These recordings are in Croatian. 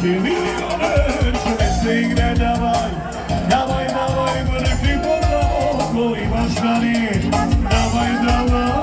biti milioner, čuje se igre, davaj, davaj, davaj, vrti poglavo, ko imaš rani, davaj, davaj.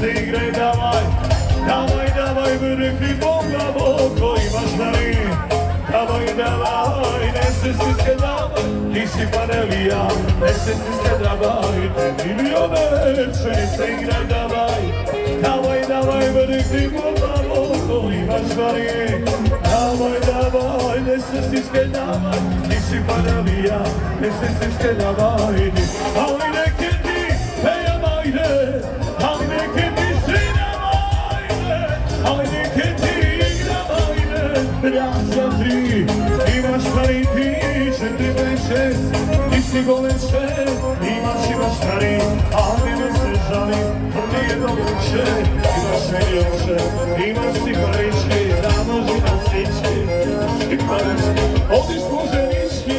Se igre, davaj, davaj, davaj, vrti poglavo, ko imaš rani, davaj, davaj, ne se stiske, davaj, ti si panelija, ne se stiske, davaj, ti milioner, se igre, davaj, davaj, davaj, vrti poglavo, ko imaš rani, davaj, davaj, ne se stiske, davaj, ti si panelija, ne se stiske, davaj, ali neke ti, hej, majde, ali neke ti sine majde, ali neke ti igra majde, raz, dva, tri, imaš stari ti, 4, 5, 6, ti si goleće, imaš stari, ali ne se žali, to nije doleće, imaš milioče, imaš si parički, ramoži na stički, si parički, odiš poženički.